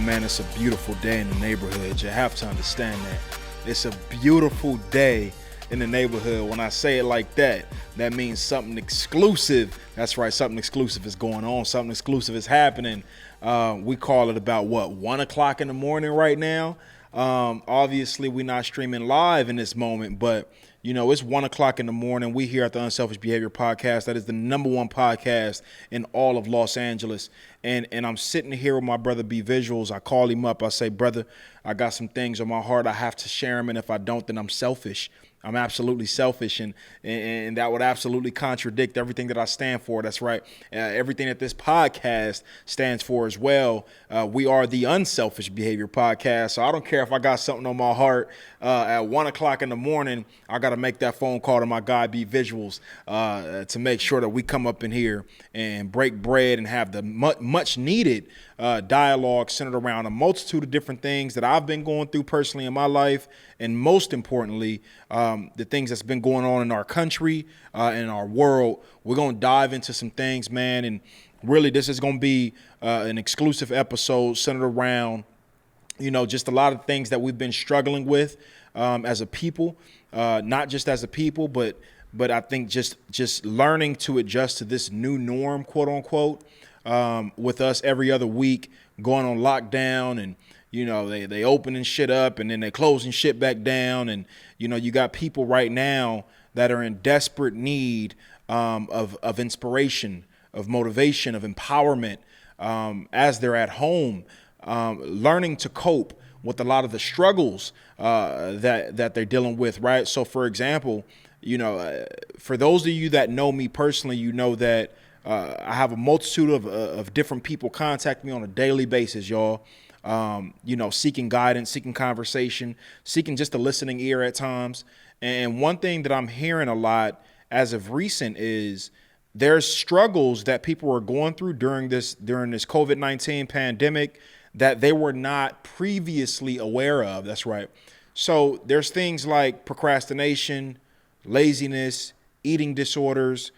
man, it's a beautiful day in the neighborhood. You have to understand that. It's a beautiful day in the neighborhood. When I say it like that, that means something exclusive. That's right, something exclusive is going on. Something exclusive is happening. We call it about, 1 o'clock in the morning right now. Obviously, we're not streaming live in this moment, but it's 1 o'clock in the morning. We here at the Unselfish Behavior Podcast. That is the #1 podcast in all of Los Angeles. And I'm sitting here with my brother B Visuals. I call him up. I say, brother, I got some things on my heart. I have to share them. And if I don't, then I'm selfish. I'm absolutely selfish, and that would absolutely contradict everything that I stand for. That's right. Everything that this podcast stands for as well. We are the Unselfish Behavior Podcast. So I don't care if I got something on my heart at 1 o'clock in the morning. I got to make that phone call to my guy B Visuals to make sure that we come up in here and break bread and have the much needed dialogue centered around a multitude of different things that I've been going through personally in my life. And most importantly, the things that's been going on in our country, in our world. We're going to dive into some things, man. And really, this is going to be an exclusive episode centered around, just a lot of things that we've been struggling with as a people, not just as a people, but I think just learning to adjust to this new norm, quote unquote, with us every other week going on lockdown, and they opening shit up and then they closing shit back down. And, you got people right now that are in desperate need of inspiration, of motivation, of empowerment as they're at home, learning to cope with a lot of the struggles that they're dealing with. Right. So, for example, for those of you that know me personally, you know that I have a multitude of different people contact me on a daily basis, y'all. Seeking guidance, seeking conversation, seeking just a listening ear at times. And one thing that I'm hearing a lot as of recent is there's struggles that people are going through during this COVID-19 pandemic that they were not previously aware of. That's right. So there's things like procrastination, laziness, eating disorders,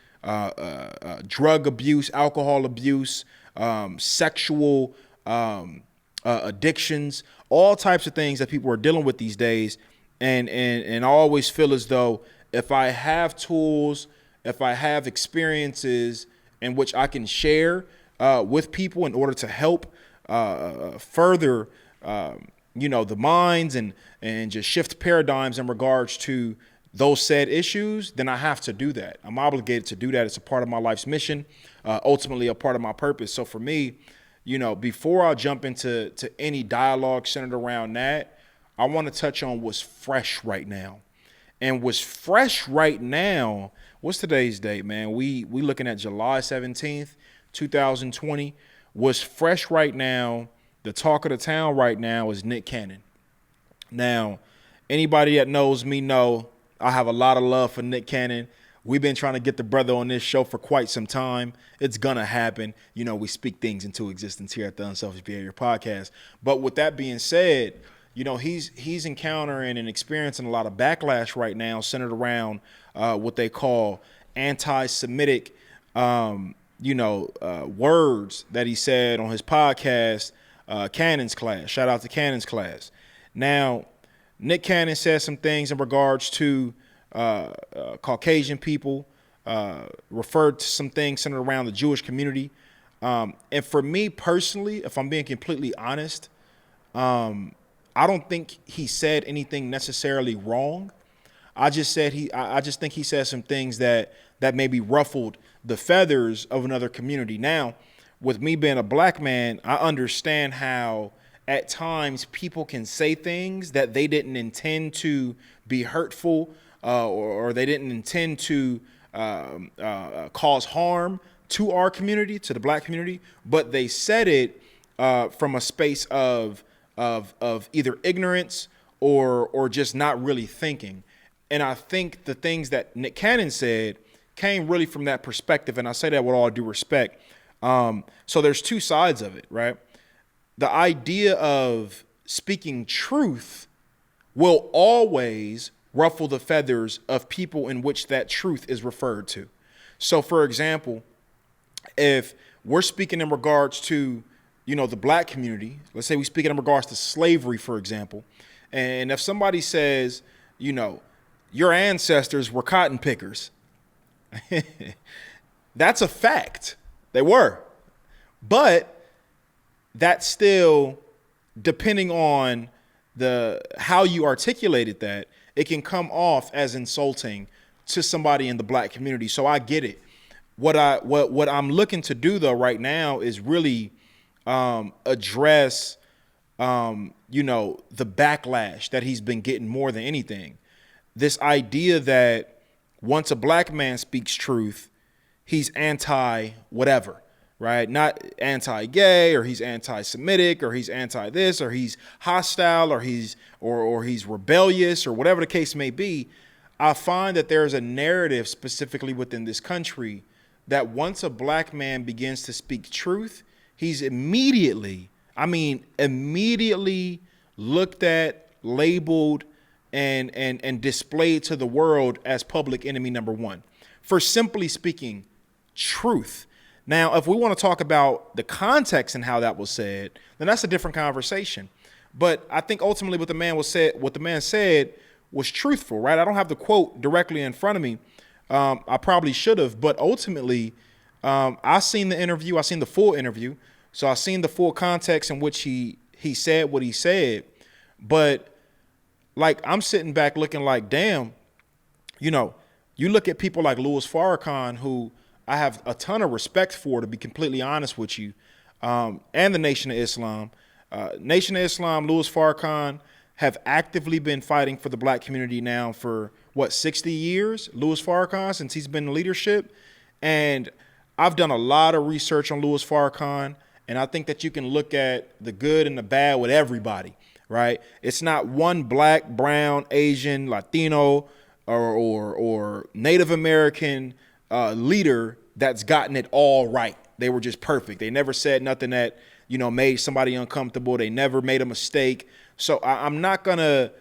drug abuse, alcohol abuse, sexual addictions, all types of things that people are dealing with these days. And I always feel as though if I have tools, if I have experiences in which I can share with people in order to help further, the minds and just shift paradigms in regards to those said issues, then I have to do that. I'm obligated to do that. It's a part of my life's mission, ultimately a part of my purpose. So for me, before I jump into any dialogue centered around that, I want to touch on what's fresh right now. And what's fresh right now, what's today's date, man? We looking at July 17th, 2020. What's fresh right now, the talk of the town right now is Nick Cannon. Now, anybody that knows me know I have a lot of love for Nick Cannon. We've been trying to get the brother on this show for quite some time. It's going to happen. We speak things into existence here at the Unselfish Behavior Podcast. But with that being said, he's encountering and experiencing a lot of backlash right now centered around what they call anti-Semitic, words that he said on his podcast, Cannon's Class. Shout out to Cannon's Class. Now, Nick Cannon said some things in regards to Caucasian people, referred to some things centered around the Jewish community. And for me personally, if I'm being completely honest, I don't think he said anything necessarily wrong. I just think he said some things that maybe ruffled the feathers of another community. Now, with me being a black man, I understand how at times people can say things that they didn't intend to be hurtful, or they didn't intend to cause harm to our community, to the black community, but they said it from a space of either ignorance or just not really thinking. And I think the things that Nick Cannon said came really from that perspective, and I say that with all due respect. So there's two sides of it, right? The idea of speaking truth will always ruffle the feathers of people in which that truth is referred to. So, for example, if we're speaking in regards to the black community, let's say we speak in regards to slavery, for example, and if somebody says, your ancestors were cotton pickers, that's a fact. They were. But that's still, depending on how you articulated that, it can come off as insulting to somebody in the black community. So I get it. What I'm looking to do though right now is really address the backlash that he's been getting more than anything. This idea that once a black man speaks truth, he's anti whatever, right? Not anti-gay, or he's anti-Semitic, or he's anti-this, or he's hostile, or he's rebellious, or whatever the case may be. I find that there's a narrative specifically within this country that once a black man begins to speak truth, he's immediately looked at, labeled, and displayed to the world as public enemy number one for simply speaking truth. Now, if we want to talk about the context and how that was said, then that's a different conversation. But I think ultimately what the man said was truthful, right? I don't have the quote directly in front of me. I probably should have, but ultimately, I seen the full interview. So I seen the full context in which he said what he said. But like, I'm sitting back looking like, damn, you look at people like Louis Farrakhan, who I have a ton of respect for, to be completely honest with you, and the Nation of Islam. Nation of Islam, Louis Farrakhan have actively been fighting for the black community now for 60 years, Louis Farrakhan, since he's been in leadership. And I've done a lot of research on Louis Farrakhan, and I think that you can look at the good and the bad with everybody, right? It's not one black, brown, Asian, Latino, or Native American leader that's gotten it all right. They were just perfect. They never said nothing that, made somebody uncomfortable. They never made a mistake. So I'm not going to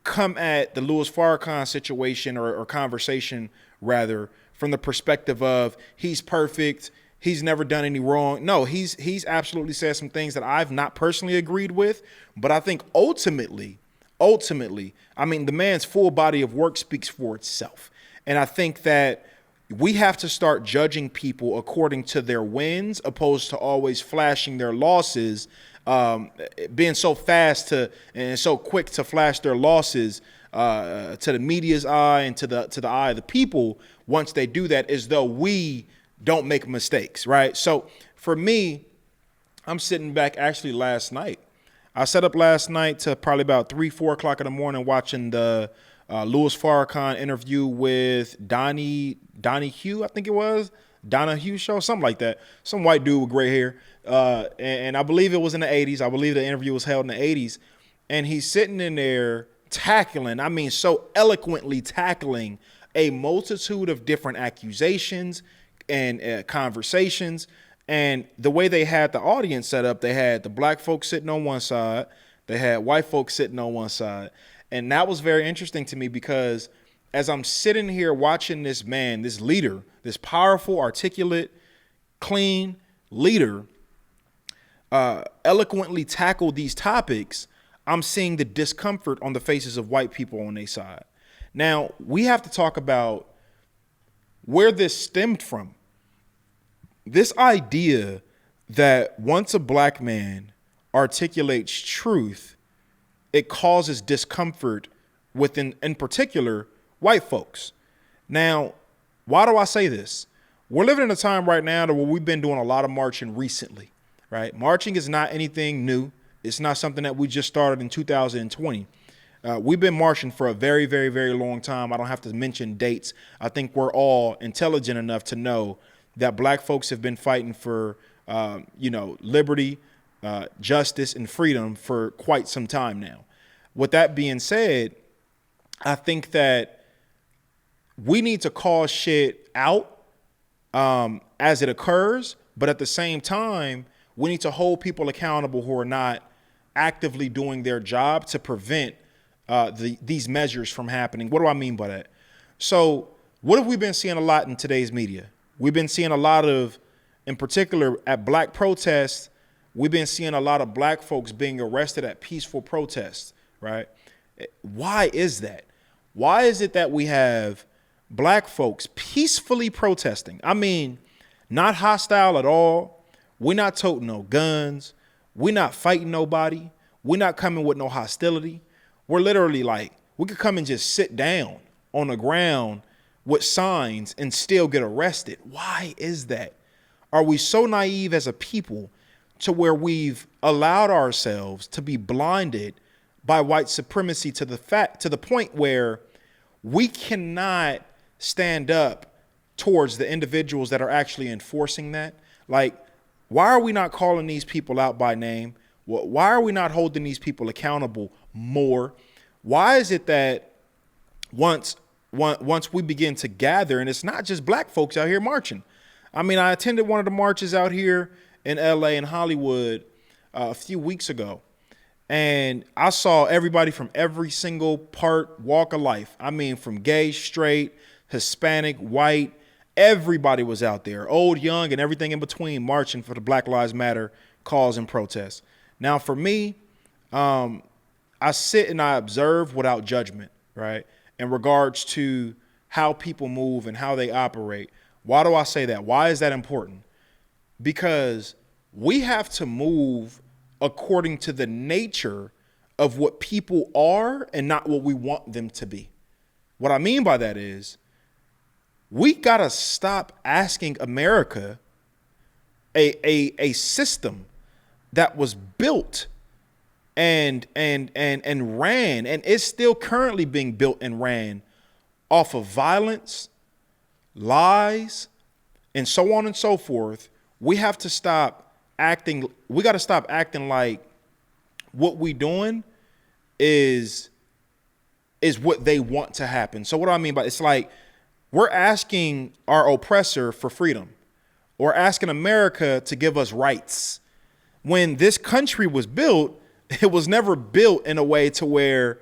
come at the Louis Farrakhan situation or conversation, rather, from the perspective of he's perfect, he's never done any wrong. No, he's absolutely said some things that I've not personally agreed with. But I think ultimately, the man's full body of work speaks for itself. And I think that we have to start judging people according to their wins, opposed to always flashing their losses, being so fast and so quick to flash their losses to the media's eye and to the eye of the people. Once they do that, as though we don't make mistakes, right? So for me, I'm sitting back actually last night. I set up last night to probably about 3-4 o'clock in the morning watching the Louis Farrakhan interview with Donahue, I think it was. Donahue show, something like that. Some white dude with gray hair. And I believe it was in the 80s. I believe the interview was held in the 80s. And he's sitting in there so eloquently tackling a multitude of different accusations and conversations. And the way they had the audience set up, they had the black folks sitting on one side, they had white folks sitting on one side. And that was very interesting to me, because as I'm sitting here watching this man, this leader, this powerful, articulate, clean leader, eloquently tackle these topics, I'm seeing the discomfort on the faces of white people on their side. Now, we have to talk about where this stemmed from. This idea that once a black man articulates truth, it causes discomfort within, in particular, white folks. Now, why do I say this? We're living in a time right now where we've been doing a lot of marching recently, right? Marching is not anything new. It's not something that we just started in 2020. We've been marching for a very, very, very long time. I don't have to mention dates. I think we're all intelligent enough to know that black folks have been fighting for, liberty, justice, and freedom for quite some time now. With that being said, I think that we need to call shit out as it occurs, but at the same time, we need to hold people accountable who are not actively doing their job to prevent these measures from happening. What do I mean by that? So what have we been seeing a lot in today's media? We've been seeing a lot of, in particular at black protests, we've been seeing a lot of black folks being arrested at peaceful protests, right? Why is that? Why is it that we have black folks peacefully protesting? I mean, not hostile at all. We're not toting no guns. We're not fighting nobody. We're not coming with no hostility. We're literally like, we could come and just sit down on the ground with signs and still get arrested. Why is that? Are we so naive as a people to where we've allowed ourselves to be blinded by white supremacy to the point where we cannot stand up towards the individuals that are actually enforcing that? Like, why are we not calling these people out by name? Why are we not holding these people accountable more? Why is it that once we begin to gather, and it's not just black folks out here marching. I mean, I attended one of the marches out here in LA and Hollywood a few weeks ago, and I saw everybody from every single walk of life. I mean, from gay, straight, Hispanic, white, everybody was out there, old, young, and everything in between, marching for the Black Lives Matter cause and protest. Now, for me, I sit and I observe without judgment, right? In regards to how people move and how they operate. Why do I say that? Why is that important? Because we have to move according to the nature of what people are and not what we want them to be. What I mean by that is we got to stop asking America, a system that was built and ran, and is still currently being built and ran off of violence, lies, and so on and so forth. We have to stop acting. We got to stop acting like what we doing is what they want to happen. So what do I mean by it's like we're asking our oppressor for freedom, or asking America to give us rights. When this country was built, it was never built in a way to where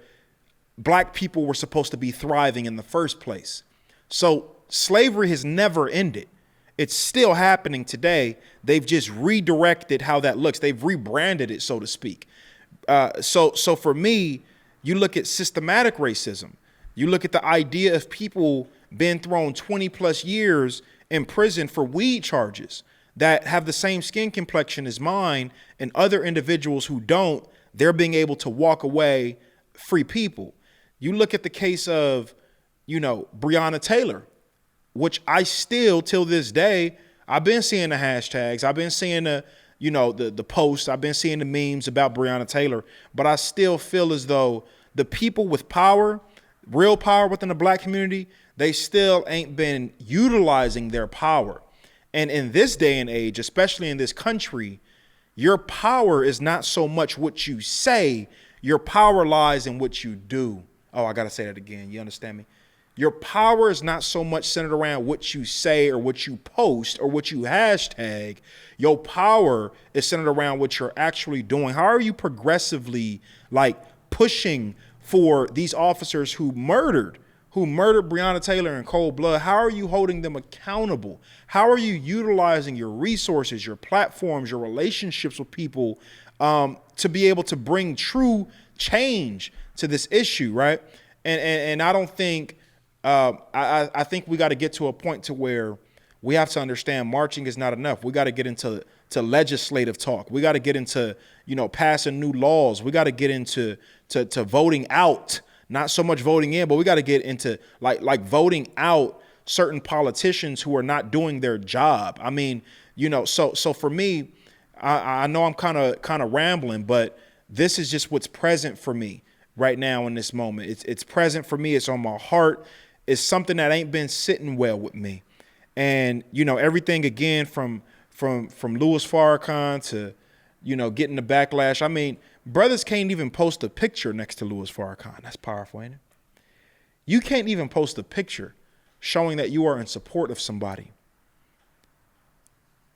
black people were supposed to be thriving in the first place. So slavery has never ended. It's still happening today. They've just redirected how that looks. They've rebranded it, so to speak. So for me, you look at systematic racism. You look at the idea of people being thrown 20 plus years in prison for weed charges that have the same skin complexion as mine, and other individuals who don't, they're being able to walk away free people. You look at the case of, Breonna Taylor, which I still, till this day, I've been seeing the hashtags. I've been seeing the posts. I've been seeing the memes about Breonna Taylor, but I still feel as though the people with power, real power within the black community, they still ain't been utilizing their power. And in this day and age, especially in this country, your power is not so much what you say. Your power lies in what you do. Oh, I got to say that again. You understand me? Your power is not so much centered around what you say or what you post or what you hashtag. Your power is centered around what you're actually doing. How are you progressively pushing for these officers who murdered Breonna Taylor in cold blood? How are you holding them accountable? How are you utilizing your resources, your platforms, your relationships with people to be able to bring true change to this issue, right? And I don't think, I think we got to get to a point to where we have to understand marching is not enough. We got to get into legislative talk. We got to get into, passing new laws. We got to get into to voting out. Not so much voting in, but we got to get into like voting out certain politicians who are not doing their job. I mean, so for me, I know I'm kind of rambling, but this is just what's present for me right now in this moment. It's present for me. It's on my heart. It's something that ain't been sitting well with me. And, everything again from Louis Farrakhan to, getting the backlash. I mean, brothers can't even post a picture next to Louis Farrakhan. That's powerful, ain't it? You can't even post a picture showing that you are in support of somebody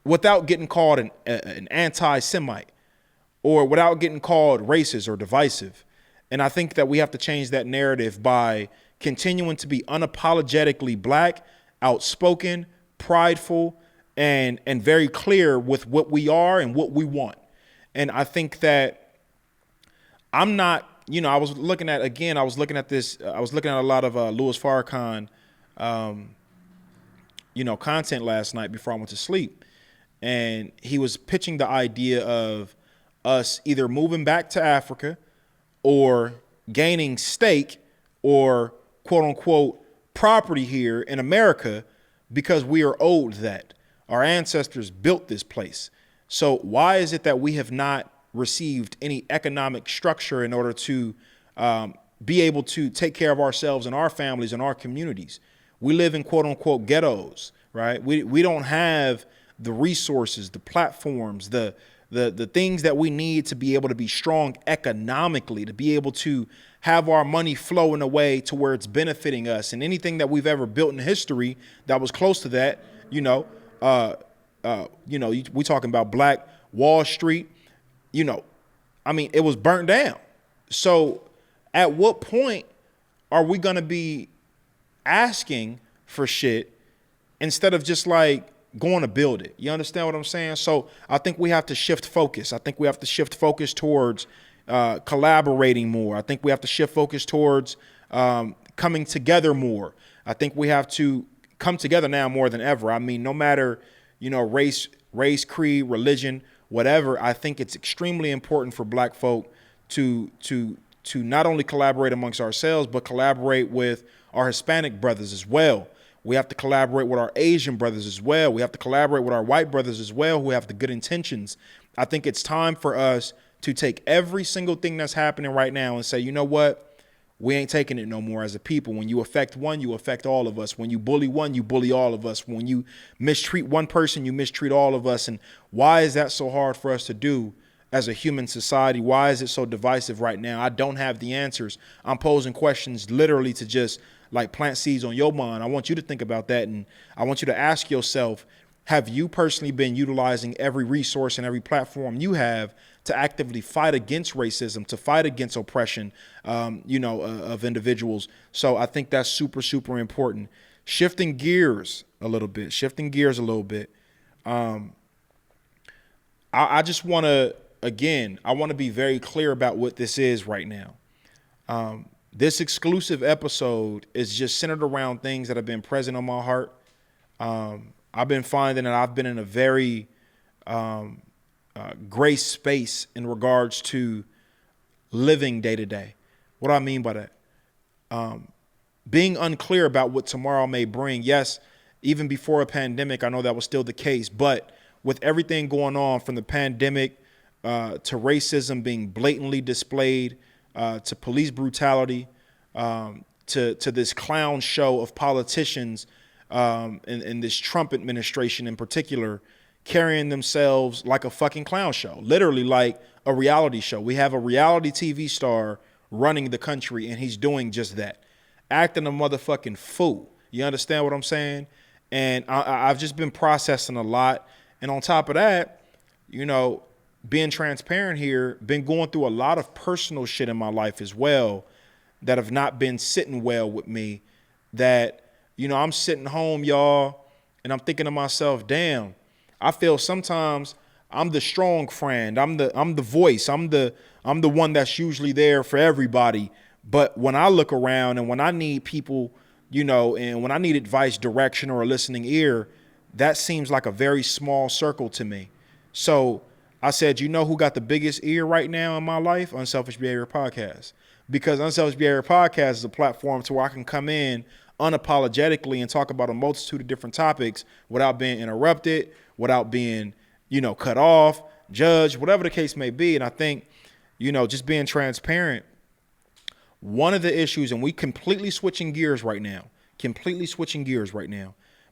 without getting called an anti-Semite or without getting called racist or divisive. And I think that we have to change that narrative by continuing to be unapologetically black, outspoken, prideful, and very clear with what we are and what we want. And I think that I'm not, I was looking at this, I was looking at a lot of Louis Farrakhan, content last night before I went to sleep. And he was pitching the idea of us either moving back to Africa or gaining stake or quote unquote property here in America because we are owed that. Our ancestors built this place. So why is it that we have not received any economic structure in order to be able to take care of ourselves and our families and our communities? We live in quote unquote ghettos, right? We don't have the resources, the platforms, the things that we need to be able to be strong economically, to be able to have our money flow in a way to where it's benefiting us. And anything that we've ever built in history that was close to that, we talking about Black Wall Street, it was burnt down. So at what point are we going to be asking for shit instead of just like going to build it? You understand what I'm saying? So I think we have to shift focus. I think we have to shift focus towards collaborating more. I think we have to shift focus towards coming together more. I think we have to come together now more than ever. I mean, no matter, race, creed, religion, whatever, I think it's extremely important for Black folk to not only collaborate amongst ourselves, but collaborate with our Hispanic brothers as well. We have to collaborate with our Asian brothers as well. We have to collaborate with our white brothers as well who have the good intentions. I think it's time for us to take every single thing that's happening right now and say, you know what? We ain't taking it no more as a people. When you affect one, you affect all of us. When you bully one, you bully all of us. When you mistreat one person, you mistreat all of us. And why is that so hard for us to do as a human society? Why is it so divisive right now? I don't have the answers. I'm posing questions literally to just like plant seeds on your mind. I want you to think about that. And I want you to ask yourself, have you personally been utilizing every resource and every platform you have to actively fight against racism, to fight against oppression, of individuals? So I think that's super, super important. Shifting gears a little bit. I just want to, again, I want to be very clear about what this is right now. This exclusive episode is just centered around things that have been present on my heart. I've been finding that I've been in a very gray space in regards to living day to day. What do I mean by that? Being unclear about what tomorrow may bring. Yes, even before a pandemic, I know that was still the case. But with everything going on, from the pandemic to racism being blatantly displayed, to police brutality, to this clown show of politicians and this Trump administration in particular, carrying themselves like a fucking clown show, literally like a reality show. We have a reality TV star running the country, and he's doing just that, acting a motherfucking fool. You understand what I'm saying? And I've just been processing a lot. And on top of that, being transparent here, been going through a lot of personal shit in my life as well that have not been sitting well with me, that, I'm sitting home, y'all, and I'm thinking to myself, damn, I feel sometimes I'm the strong friend. I'm the voice. I'm the one that's usually there for everybody. But when I look around and when I need people, and when I need advice, direction, or a listening ear, that seems like a very small circle to me. So I said, who got the biggest ear right now in my life? Unselfish Behavior Podcast. Because Unselfish Behavior Podcast is a platform to where I can come in unapologetically and talk about a multitude of different topics without being interrupted, without being, cut off, judged, whatever the case may be. And I think, just being transparent, one of the issues, and we completely switching gears right now,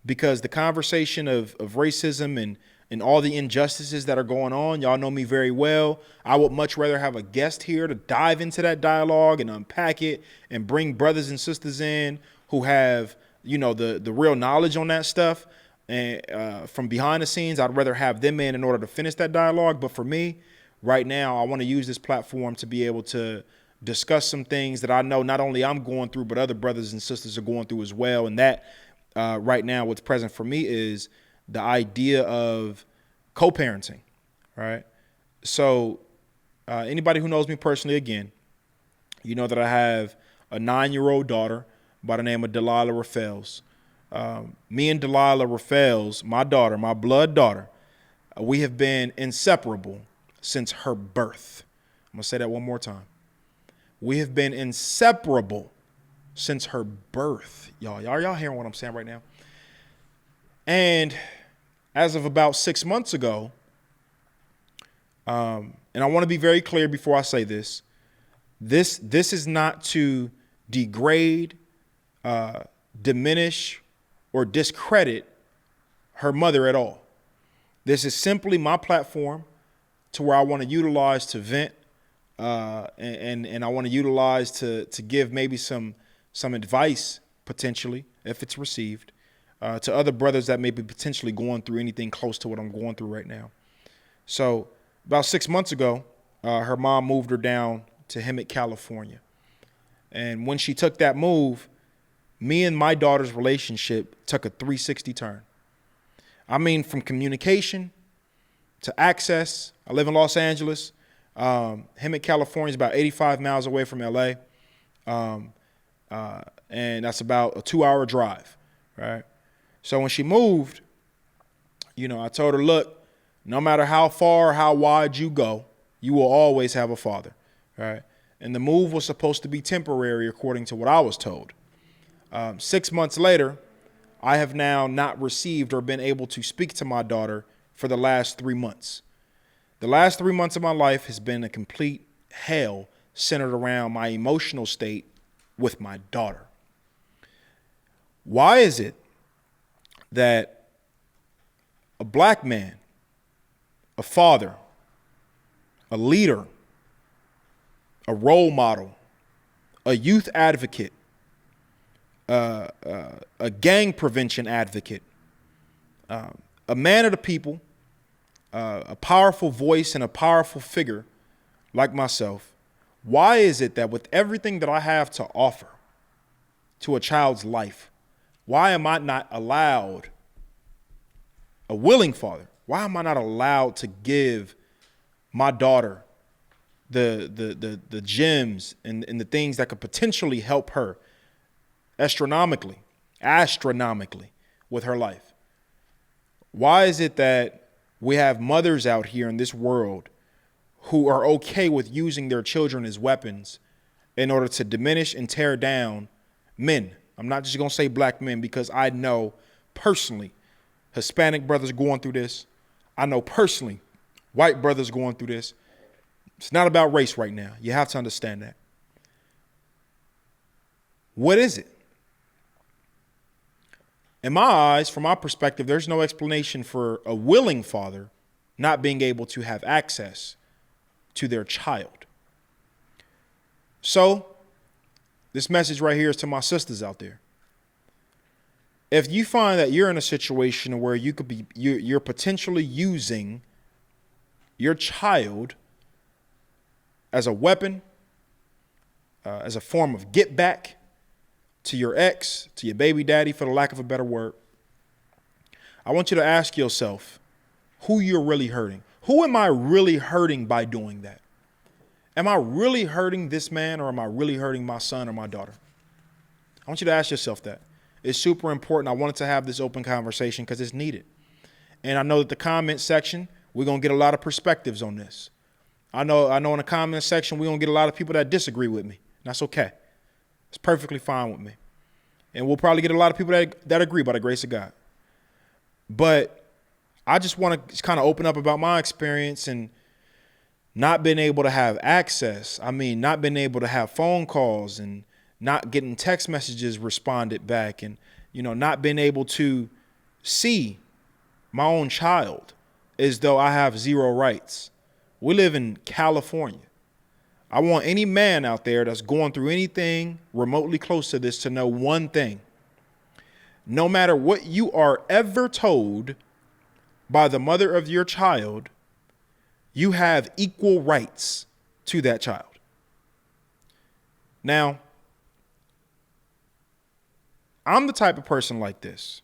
because the conversation of racism and all the injustices that are going on, y'all know me very well. I would much rather have a guest here to dive into that dialogue and unpack it and bring brothers and sisters in who have, the real knowledge on that stuff. And from behind the scenes, I'd rather have them in order to finish that dialogue. But for me, right now, I want to use this platform to be able to discuss some things that I know not only I'm going through, but other brothers and sisters are going through as well. And that right now, what's present for me is the idea of co-parenting, right? So anybody who knows me personally, again, you know that I have a 9-year-old daughter by the name of Delilah Rafaels. Me and Delilah Rafaels, my daughter, my blood daughter, we have been inseparable since her birth. I'm going to say that one more time. We have been inseparable since her birth. Y'all hearing what I'm saying right now? And as of about 6 months ago, and I want to be very clear before I say this, this is not to degrade, diminish, or discredit her mother at all. This is simply my platform to where I want to utilize to vent, and I want to utilize to give maybe some advice, potentially, if it's received, to other brothers that may be potentially going through anything close to what I'm going through right now. So about 6 months ago, her mom moved her down to Hemet, California. And when she took that move, me and my daughter's relationship took a 360 turn. I mean, from communication to access. I live in Los Angeles. Hemet, California is about 85 miles away from LA. And that's about a 2-hour drive, right? So when she moved, I told her, look, no matter how far or how wide you go, you will always have a father, right? And the move was supposed to be temporary, according to what I was told. 6 months later, I have now not received or been able to speak to my daughter for the last 3 months. The last 3 months of my life has been a complete hell centered around my emotional state with my daughter. Why is it that a black man, a father, a leader, a role model, a youth advocate, a gang prevention advocate, a man of the people, a powerful voice and a powerful figure like myself, why is it that with everything that I have to offer to a child's life, why am I not allowed, a willing father, why am I not allowed to give my daughter the gems and the things that could potentially help her astronomically with her life? Why is it that we have mothers out here in this world who are okay with using their children as weapons in order to diminish and tear down men? I'm not just going to say black men, because I know personally Hispanic brothers going through this. I know personally white brothers going through this. It's not about race right now. You have to understand that. What is it? In my eyes, from my perspective, there's no explanation for a willing father not being able to have access to their child. So, this message right here is to my sisters out there. If you find that you're in a situation where you're potentially using your child as a weapon, as a form of get back to your ex, to your baby daddy, for the lack of a better word, I want you to ask yourself who you're really hurting. Who am I really hurting by doing that? Am I really hurting this man, or am I really hurting my son or my daughter? I want you to ask yourself that. It's super important. I wanted to have this open conversation because it's needed. And I know that the comment section, we're going to get a lot of perspectives on this. I know in the comment section, we're going to get a lot of people that disagree with me. That's okay. It's perfectly fine with me. And we'll probably get a lot of people that agree by the grace of God. But I just want to kind of open up about my experience and not being able to have access. I mean, not being able to have phone calls and not getting text messages responded back, and, not being able to see my own child as though I have zero rights. We live in California. I want any man out there that's going through anything remotely close to this to know one thing. No matter what you are ever told by the mother of your child, you have equal rights to that child. Now, I'm the type of person like this.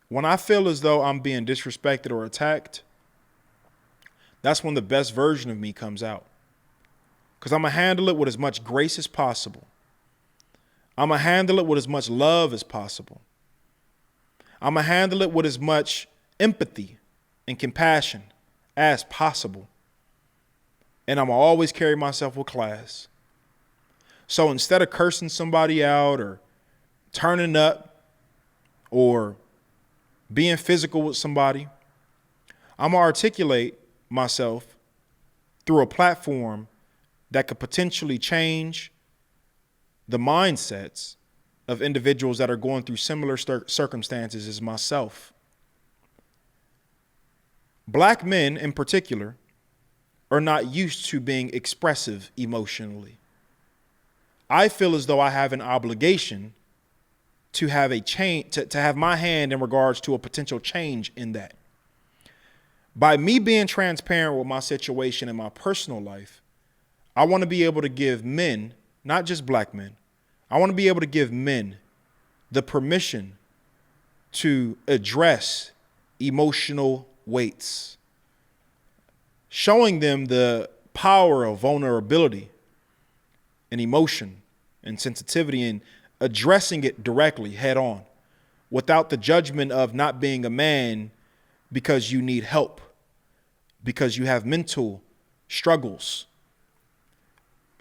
When I feel as though I'm being disrespected or attacked, that's when the best version of me comes out. Because I'm going to handle it with as much grace as possible. I'm going to handle it with as much love as possible. I'm going to handle it with as much empathy and compassion as possible. And I'm going to always carry myself with class. So instead of cursing somebody out or turning up or being physical with somebody, I'm going to articulate myself through a platform that could potentially change the mindsets of individuals that are going through similar circumstances as myself. Black men in particular are not used to being expressive emotionally. I feel as though I have an obligation to have a change, to have my hand in regards to a potential change in that. By me being transparent with my situation in my personal life, I want to be able to give men, not just black men, I want to be able to give men the permission to address emotional weights, showing them the power of vulnerability and emotion and sensitivity and addressing it directly head on without the judgment of not being a man because you need help, because you have mental struggles.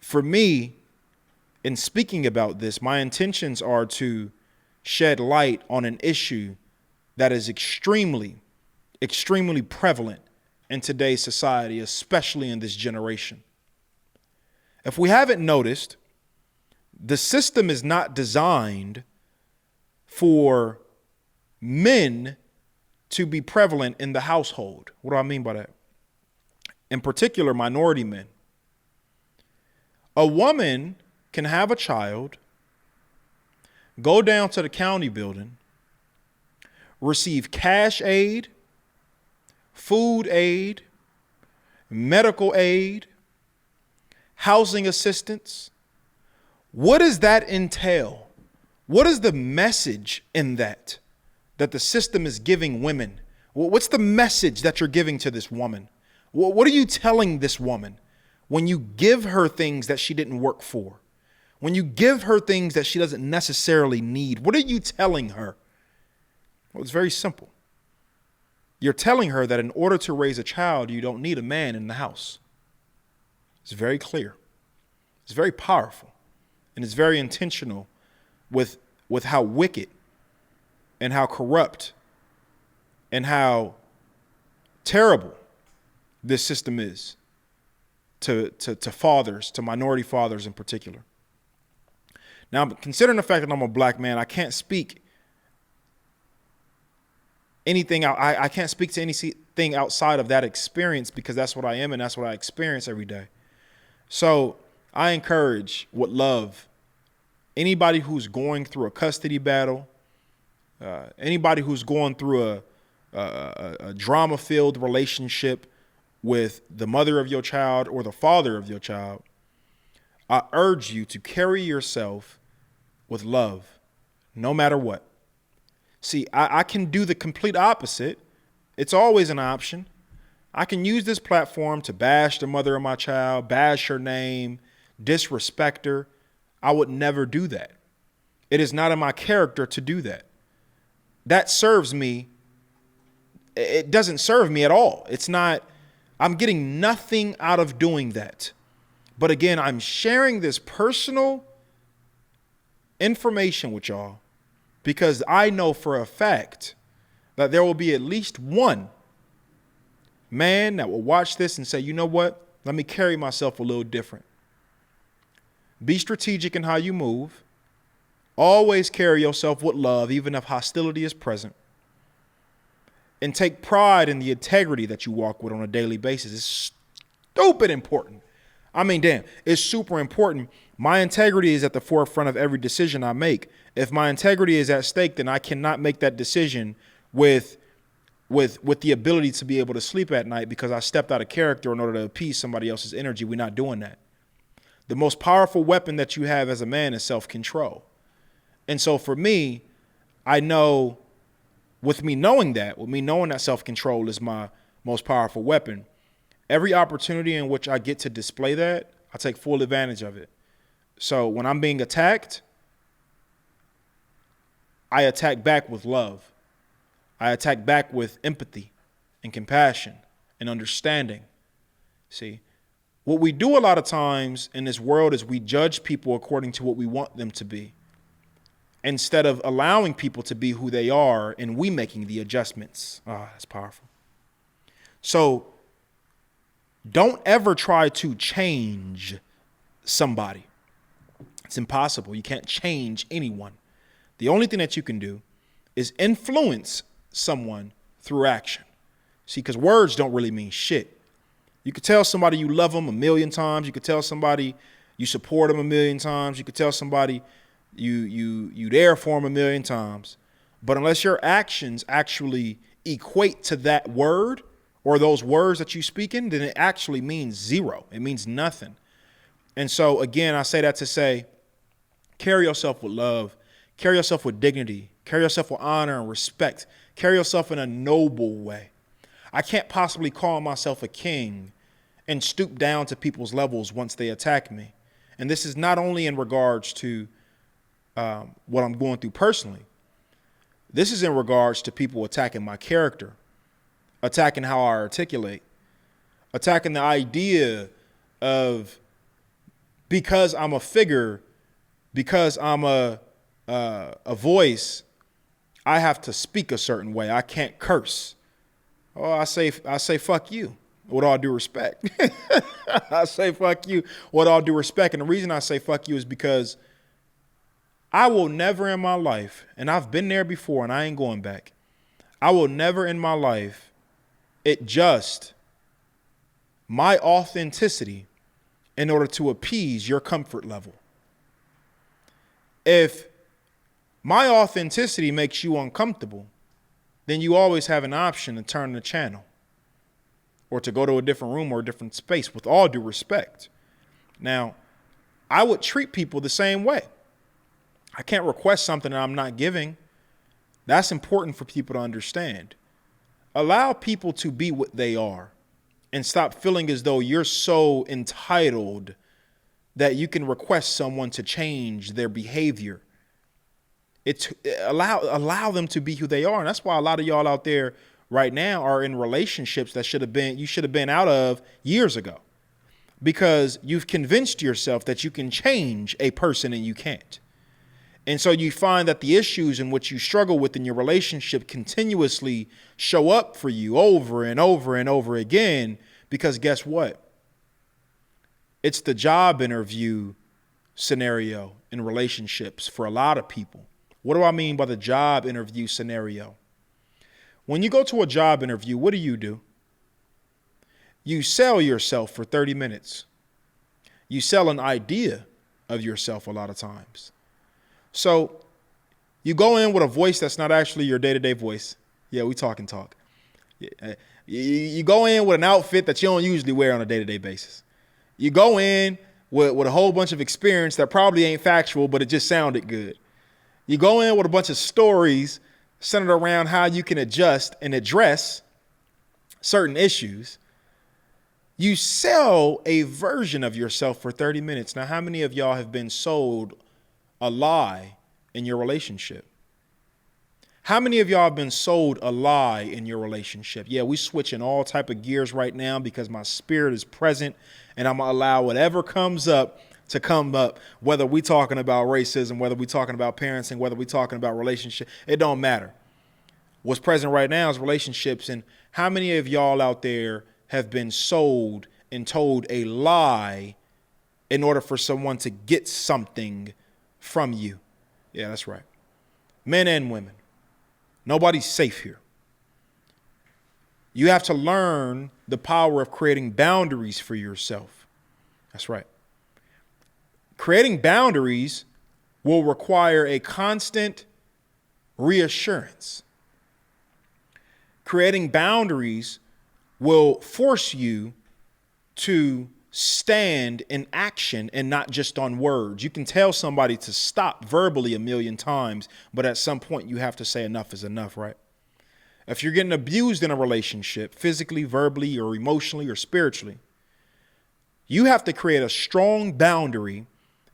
For me, in speaking about this, my intentions are to shed light on an issue that is extremely, extremely prevalent in today's society, especially in this generation. If we haven't noticed, the system is not designed for men to be prevalent in the household. What do I mean by that? In particular, minority men. A woman can have a child, go down to the county building, receive cash aid, food aid, medical aid, housing assistance. What does that entail? What is the message in that the system is giving women? What's the message that you're giving to this woman? What are you telling this woman when you give her things that she didn't work for? When you give her things that she doesn't necessarily need, what are you telling her? Well, it's very simple. You're telling her that in order to raise a child, you don't need a man in the house. It's very clear. It's very powerful. And it's very intentional with how wicked and how corrupt and how terrible this system is to fathers, to minority fathers in particular. Now, considering the fact that I'm a black man, I can't speak anything out. I can't speak to anything outside of that experience because that's what I am and that's what I experience every day. So I encourage with love anybody who's going through a custody battle, anybody who's going through a drama-filled relationship with the mother of your child or the father of your child, I urge you to carry yourself with love, no matter what. See, I can do the complete opposite. It's always an option. I can use this platform to bash the mother of my child, bash her name, disrespect her. I would never do that. It is not in my character to do that. That serves me. It doesn't serve me at all. It's not, I'm getting nothing out of doing that. But again, I'm sharing this personal information with y'all because I know for a fact that there will be at least one man that will watch this and say, you know what? Let me carry myself a little different. Be strategic in how you move. Always carry yourself with love, even if hostility is present. And take pride in the integrity that you walk with on a daily basis. It's stupid important. I mean, damn, it's super important. My integrity is at the forefront of every decision I make. If my integrity is at stake, then I cannot make that decision with the ability to be able to sleep at night because I stepped out of character in order to appease somebody else's energy. We're not doing that. The most powerful weapon that you have as a man is self-control. And so for me, I know with me knowing that self-control is my most powerful weapon, Every opportunity in which I get to display that, I take full advantage of it. So when I'm being attacked, I attack back with love. I attack back with empathy and compassion and understanding. See, what we do a lot of times in this world is we judge people according to what we want them to be, instead of allowing people to be who they are and we making the adjustments. Ah, that's powerful. So don't ever try to change somebody. It's impossible. You can't change anyone. The only thing that you can do is influence someone through action. See, because words don't really mean shit. You could tell somebody you love them 1,000,000 times. You could tell somebody you support them 1,000,000 times. You could tell somebody you there for them 1,000,000 times. But unless your actions actually equate to that word or those words that you speaking, then it actually means zero. It means nothing. And so, again, I say that to say, carry yourself with love, carry yourself with dignity, carry yourself with honor and respect, carry yourself in a noble way. I can't possibly call myself a king and stoop down to people's levels once they attack me. And this is not only in regards to what I'm going through personally. This is in regards to people attacking my character, attacking how I articulate, attacking the idea of, because I'm a figure, because I'm a voice, I have to speak a certain way. I can't curse. Oh, I say fuck you with all due respect. I say fuck you with all due respect. And the reason I say fuck you is because I will never in my life, and I've been there before and I ain't going back, I will never in my life adjust my authenticity in order to appease your comfort level. If my authenticity makes you uncomfortable, then you always have an option to turn the channel or to go to a different room or a different space, with all due respect. Now, I would treat people the same way. I can't request something that I'm not giving. That's important for people to understand. Allow people to be what they are and stop feeling as though you're so entitled that you can request someone to change their behavior. Allow them to be who they are. And that's why a lot of y'all out there right now are in relationships that you should have been out of years ago, because you've convinced yourself that you can change a person and you can't. And so you find that the issues in which you struggle with in your relationship continuously show up for you over and over and over again, because guess what? It's the job interview scenario in relationships for a lot of people. What do I mean by the job interview scenario? When you go to a job interview, what do? You sell yourself for 30 minutes. You sell an idea of yourself a lot of times. So you go in with a voice that's not actually your day-to-day voice. Yeah, we talk. You go in with an outfit that you don't usually wear on a day-to-day basis. You go in with a whole bunch of experience that probably ain't factual, but it just sounded good. You go in with a bunch of stories centered around how you can adjust and address certain issues. You sell a version of yourself for 30 minutes. Now, how many of y'all have been sold a lie in your relationship? How many of y'all have been sold a lie in your relationship? Yeah, we switching all type of gears right now because my spirit is present, and I'm going to allow whatever comes up to come up, whether we talking about racism, whether we talking about parenting, whether we talking about relationship, it don't matter. What's present right now is relationships. And how many of y'all out there have been sold and told a lie in order for someone to get something from you? Yeah, that's right. Men and women. Nobody's safe here. You have to learn the power of creating boundaries for yourself. That's right. Creating boundaries will require a constant reassurance. Creating boundaries will force you to stand in action and not just on words. You can tell somebody to stop verbally 1,000,000 times, but at some point you have to say enough is enough, right? If you're getting abused in a relationship, physically, verbally, or emotionally, or spiritually, you have to create a strong boundary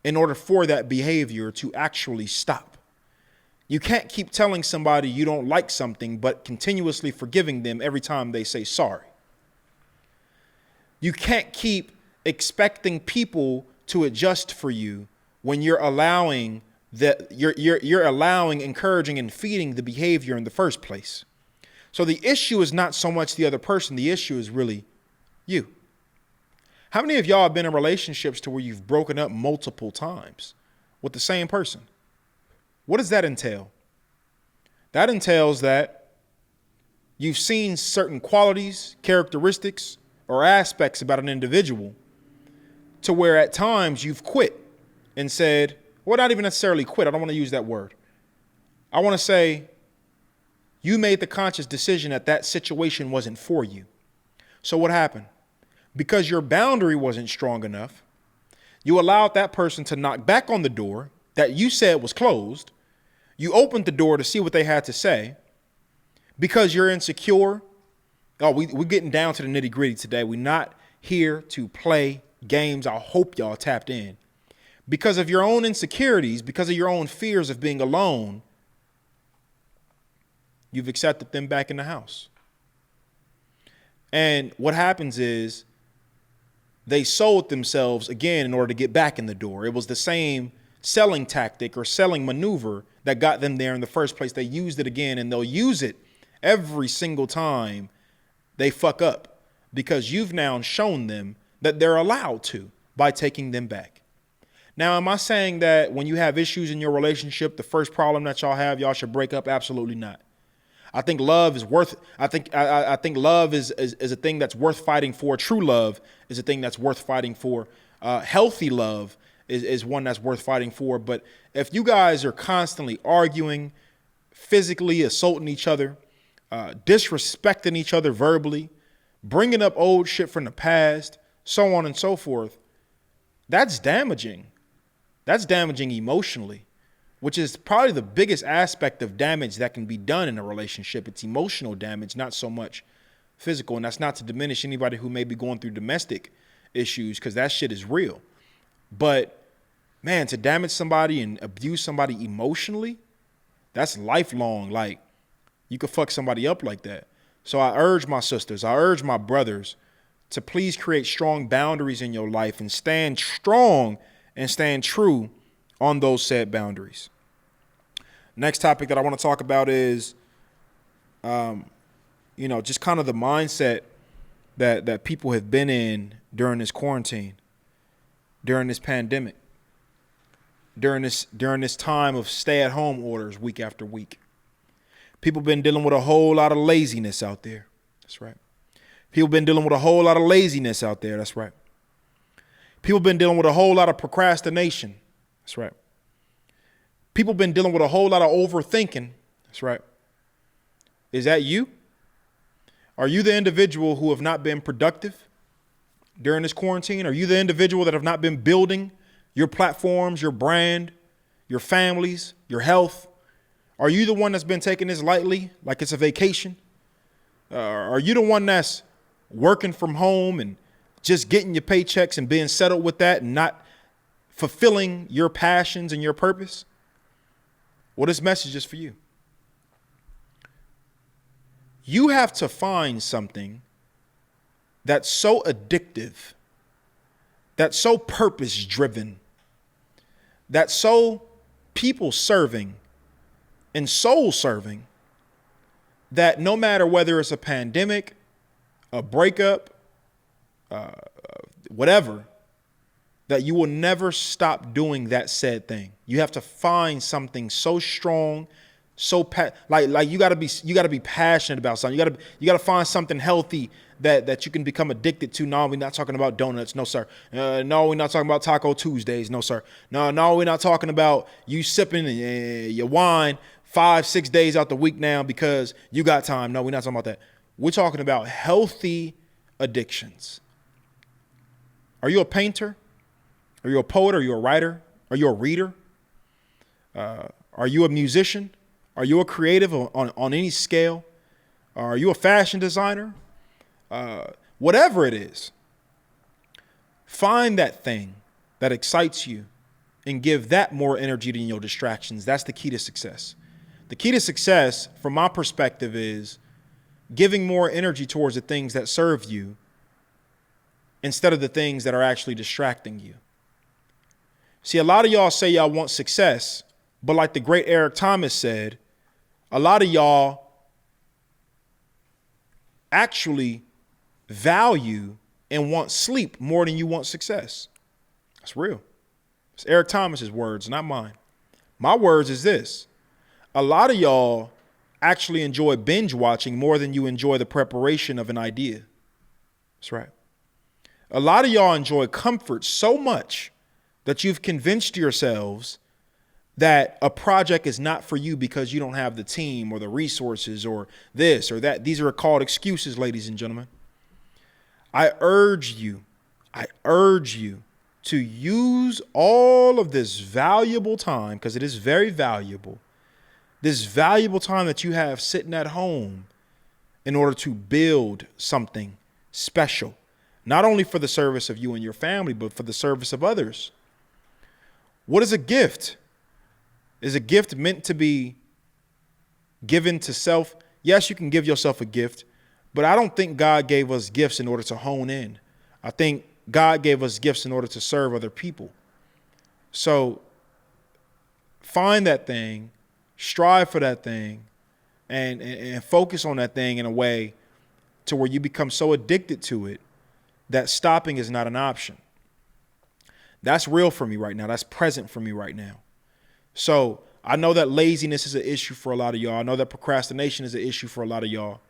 in order for that behavior to actually stop. You can't keep telling somebody you don't like something, but continuously forgiving them every time they say sorry. You can't keep expecting people to adjust for you when you're allowing you're allowing, encouraging, and feeding the behavior in the first place. So the issue is not so much the other person. The issue is really you. How many of y'all have been in relationships to where you've broken up multiple times with the same person? What does that entail? That entails that you've seen certain qualities, characteristics, or aspects about an individual to where at times you've quit and said, well, not even necessarily quit. I don't want to use that word. I want to say you made the conscious decision that that situation wasn't for you. So what happened? Because your boundary wasn't strong enough, you allowed that person to knock back on the door that you said was closed. You opened the door to see what they had to say. Because you're insecure. Oh, we're getting down to the nitty gritty today. We're not here to play games. I hope y'all tapped in. Because of your own insecurities, because of your own fears of being alone, you've accepted them back in the house. And what happens is they sold themselves again in order to get back in the door. It was the same selling tactic or selling maneuver that got them there in the first place. They used it again, and they'll use it every single time they fuck up, because you've now shown them that they're allowed to by taking them back. Now, am I saying that when you have issues in your relationship, the first problem that y'all have, y'all should break up? Absolutely not. I think love is I think love is a thing that's worth fighting for. True love is a thing that's worth fighting for. Healthy love is one that's worth fighting for. But if you guys are constantly arguing, physically assaulting each other, disrespecting each other verbally, bringing up old shit from the past, so on and so forth, that's damaging. That's damaging emotionally, which is probably the biggest aspect of damage that can be done in a relationship. It's emotional damage, not so much physical. And that's not to diminish anybody who may be going through domestic issues, because that shit is real. But man, to damage somebody and abuse somebody emotionally, that's lifelong. Like, you could fuck somebody up like that. So I urge my sisters, I urge my brothers to please create strong boundaries in your life and stand strong and stand true on those said boundaries. Next topic that I want to talk about is, just kind of the mindset that people have been in during this quarantine, during this pandemic, during this time of stay-at-home orders week after week. People have been dealing with a whole lot of laziness out there. That's right. People have been dealing with a whole lot of laziness out there. That's right. People have been dealing with a whole lot of procrastination. That's right. People have been dealing with a whole lot of overthinking. That's right. Is that you? Are you the individual who have not been productive during this quarantine? Are you the individual that have not been building your platforms, your brand, your families, your health? Are you the one that's been taking this lightly, like it's a vacation? Are you the one that's working from home and just getting your paychecks and being settled with that and not fulfilling your passions and your purpose? Well, this message is for you. You have to find something that's so addictive, that's so purpose driven, that's so people serving and soul serving, that no matter whether it's a pandemic, a breakup, whatever, that you will never stop doing that said thing. You have to find something so strong, so like you gotta be passionate about something. You gotta find something healthy that you can become addicted to. No, we're not talking about donuts, no sir. No, we're not talking about Taco Tuesdays, no sir. No, we're not talking about you sipping your wine 5-6 days out the week now because you got time. No, we're not talking about that. We're talking about healthy addictions. Are you a painter? Are you a poet? Are you a writer? Are you a reader? Are you a musician? Are you a creative on any scale? Are you a fashion designer? Whatever it is, find that thing that excites you and give that more energy than your distractions. That's the key to success. The key to success, from my perspective, is giving more energy towards the things that serve you instead of the things that are actually distracting you. See, a lot of y'all say y'all want success, but like the great Eric Thomas said, a lot of y'all actually value and want sleep more than you want success. That's real. It's Eric Thomas's words, not mine. My words is this. A lot of y'all actually enjoy binge watching more than you enjoy the preparation of an idea. That's right. A lot of y'all enjoy comfort so much that you've convinced yourselves that a project is not for you because you don't have the team or the resources or this or that. These are called excuses, ladies and gentlemen. I urge you to use all of this valuable time, because it is very valuable, this valuable time that you have sitting at home in order to build something special, not only for the service of you and your family, but for the service of others. What is a gift? Is a gift meant to be given to self? Yes, you can give yourself a gift, but I don't think God gave us gifts in order to hone in. I think God gave us gifts in order to serve other people. So find that thing, strive for that thing, and focus on that thing in a way to where you become so addicted to it that stopping is not an option. That's real for me right now. That's present for me right now. So I know that laziness is an issue for a lot of y'all. I know that procrastination is an issue for a lot of y'all.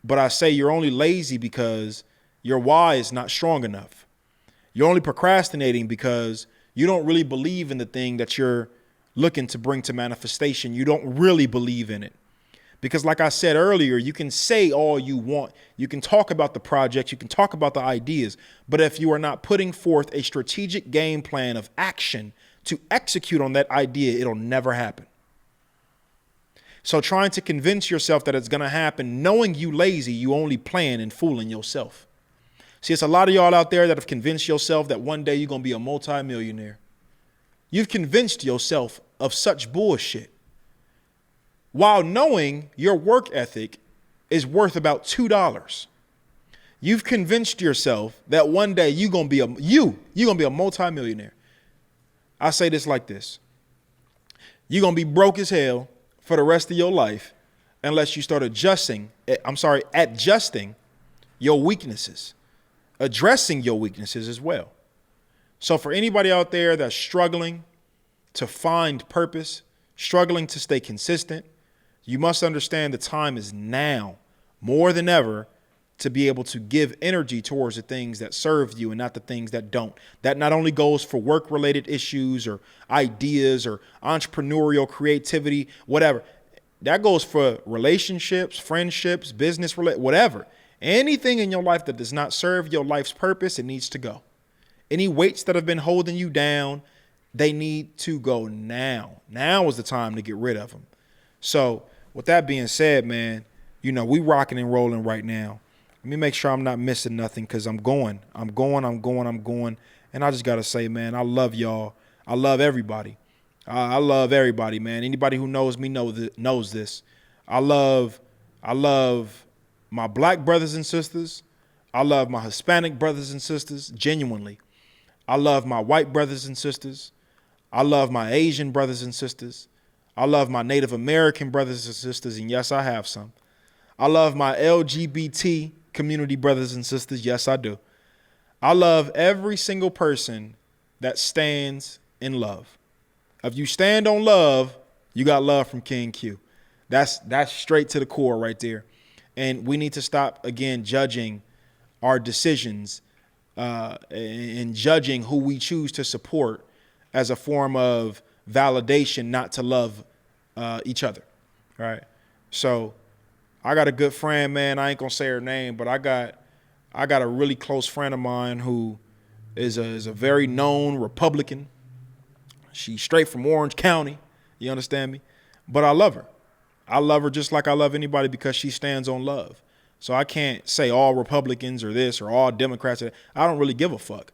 But I say you're only lazy because your why is not strong enough. You're only procrastinating because you don't really believe in the thing that you're looking to bring to manifestation. You don't really believe in it. Because like I said earlier, you can say all you want. You can talk about the project. You can talk about the ideas. But if you are not putting forth a strategic game plan of action to execute on that idea, it'll never happen. So trying to convince yourself that it's going to happen, knowing you lazy, you only playing and fooling yourself. See, it's a lot of y'all out there that have convinced yourself that one day you're going to be a multimillionaire. You've convinced yourself of such bullshit while knowing your work ethic is worth about $2. You've convinced yourself that one day you're going to be a multimillionaire. I say this like this. You're going to be broke as hell for the rest of your life unless you start adjusting your weaknesses, addressing your weaknesses as well. So for anybody out there that's struggling to find purpose, struggling to stay consistent, you must understand the time is now more than ever to be able to give energy towards the things that serve you and not the things that don't. That not only goes for work-related issues or ideas or entrepreneurial creativity, whatever. That goes for relationships, friendships, business, whatever. Anything in your life that does not serve your life's purpose, it needs to go. Any weights that have been holding you down, they need to go now. Now is the time to get rid of them. So with that being said, man, we rocking and rolling right now. Let me make sure I'm not missing nothing because I'm going. And I just got to say, man, I love y'all. I love everybody. I love everybody, man. Anybody who knows me knows this. I love my black brothers and sisters. I love my Hispanic brothers and sisters, genuinely. I love my white brothers and sisters. I love my Asian brothers and sisters. I love my Native American brothers and sisters, and yes, I have some. I love my LGBT community brothers and sisters. Yes, I do. I love every single person that stands in love. If you stand on love, you got love from King Q. That's straight to the core right there. And we need to stop, again, judging our decisions and judging who we choose to support as a form of validation not to love each other. All right. So I got a good friend, man. I ain't going to say her name, but I got a really close friend of mine who is a very known Republican. She's straight from Orange County. You understand me? But I love her. I love her just like I love anybody because she stands on love. So I can't say all Republicans are this or all Democrats are that. I don't really give a fuck.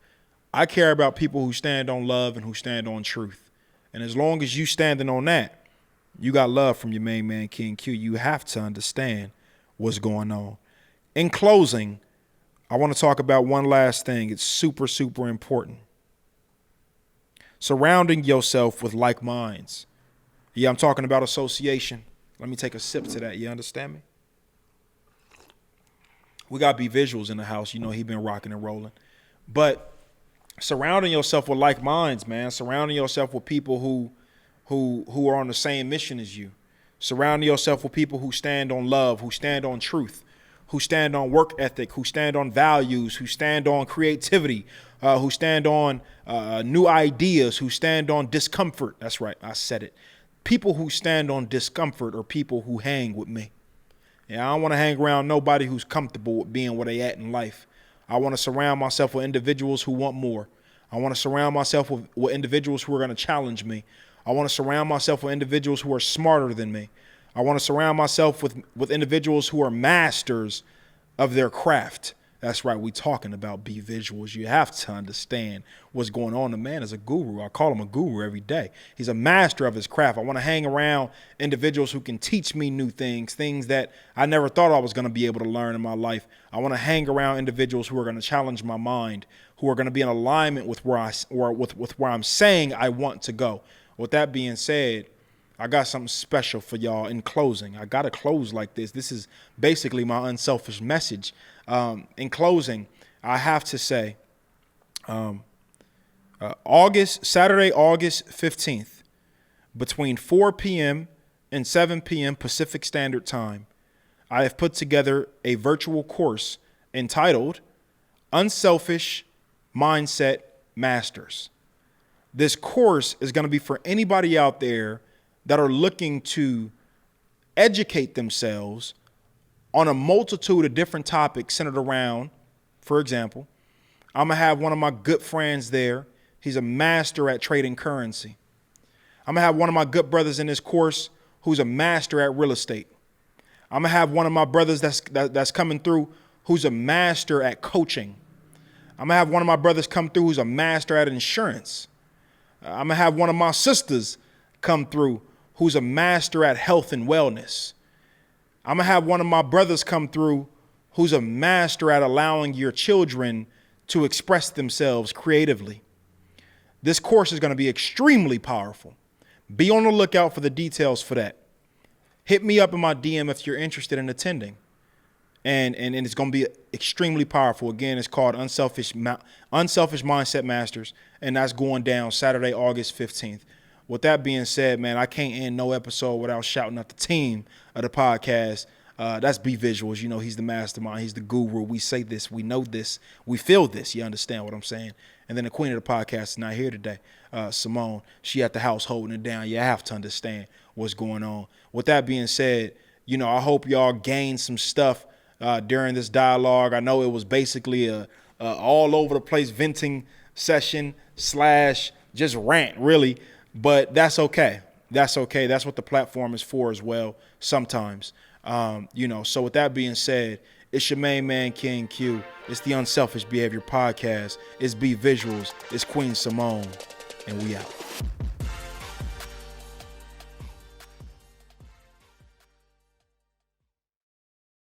I care about people who stand on love and who stand on truth. And as long as you standing on that, you got love from your main man, King Q. You have to understand what's going on. In closing, I want to talk about one last thing. It's super, super important. Surrounding yourself with like minds. Yeah, I'm talking about association. Let me take a sip to that. You understand me? We got B Visuals in the house. You know, he been rocking and rolling. But surrounding yourself with like minds, man. Surrounding yourself with people who are on the same mission as you. Surrounding yourself with people who stand on love, who stand on truth, who stand on work ethic, who stand on values, who stand on creativity, who stand on new ideas, who stand on discomfort. That's right, I said it. People who stand on discomfort are people who hang with me. Yeah, I don't want to hang around nobody who's comfortable with being where they at in life. I want to surround myself with individuals who want more. I want to surround myself with individuals who are going to challenge me. I want to surround myself with individuals who are smarter than me. I want to surround myself with individuals who are masters of their craft. That's right. We talking about B Visuals. You have to understand what's going on. The man is a guru. I call him a guru every day. He's a master of his craft. I want to hang around individuals who can teach me new things that I never thought I was going to be able to learn in my life. I want to hang around individuals who are going to challenge my mind, who are going to be in alignment with where I'm saying I want to go. With that being said, I got something special for y'all in closing. I got to close like this. This is basically my unselfish message. In closing, I have to say, Saturday, August 15th, between 4 p.m. and 7 p.m. Pacific Standard Time, I have put together a virtual course entitled Unselfish Mindset Masters. This course is going to be for anybody out there that are looking to educate themselves on a multitude of different topics centered around, for example, I'm going to have one of my good friends there. He's a master at trading currency. I'm going to have one of my good brothers in this course who's a master at real estate. I'm going to have one of my brothers that's coming through who's a master at coaching. I'm going to have one of my brothers come through who's a master at insurance. I'm going to have one of my sisters come through who's a master at health and wellness. I'm going to have one of my brothers come through who's a master at allowing your children to express themselves creatively. This course is going to be extremely powerful. Be on the lookout for the details for that. Hit me up in my DM if you're interested in attending. And it's going to be extremely powerful. Again, it's called Unselfish Mindset Masters, and that's going down Saturday, August 15th. With that being said, man, I can't end no episode without shouting out the team of the podcast. That's B Visuals. You know, he's the mastermind. He's the guru. We say this. We know this. We feel this. You understand what I'm saying? And then the queen of the podcast is not here today, Simone. She at the house holding it down. You have to understand what's going on. With that being said, you know, I hope y'all gained some stuff during this dialogue. I know it was basically a all over the place venting session / just rant, really. But that's okay. That's okay. That's what the platform is for as well sometimes. You know, so with that being said, it's your main man, King Q. It's the Unselfish Behavior Podcast. It's B Visuals. It's Queen Simone. And we out.